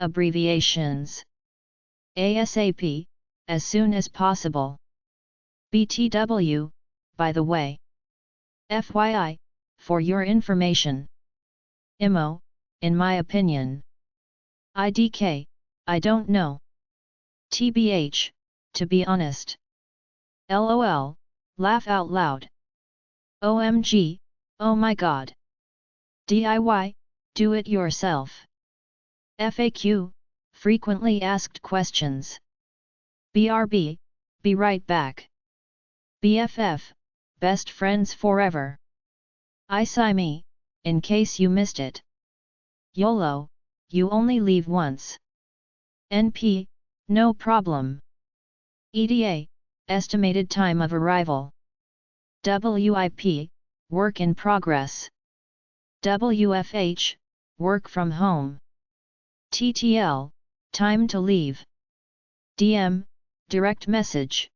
Abbreviations. ASAP, as soon as possible. BTW, by the way. FYI, for your information. IMO, in my opinion. IDK, I don't know. TBH, to be honest. LOL, laugh out loud. OMG, oh my god. DIY, do it yourself. FAQ, frequently asked questions. BRB, be right back. BFF, best friends forever. ISIME, in case you missed it. YOLO, you only leave once. NP, no problem. EDA, estimated time of arrival. WIP, work in progress. WFH, work from home. TTL, time to leave. DM, direct message.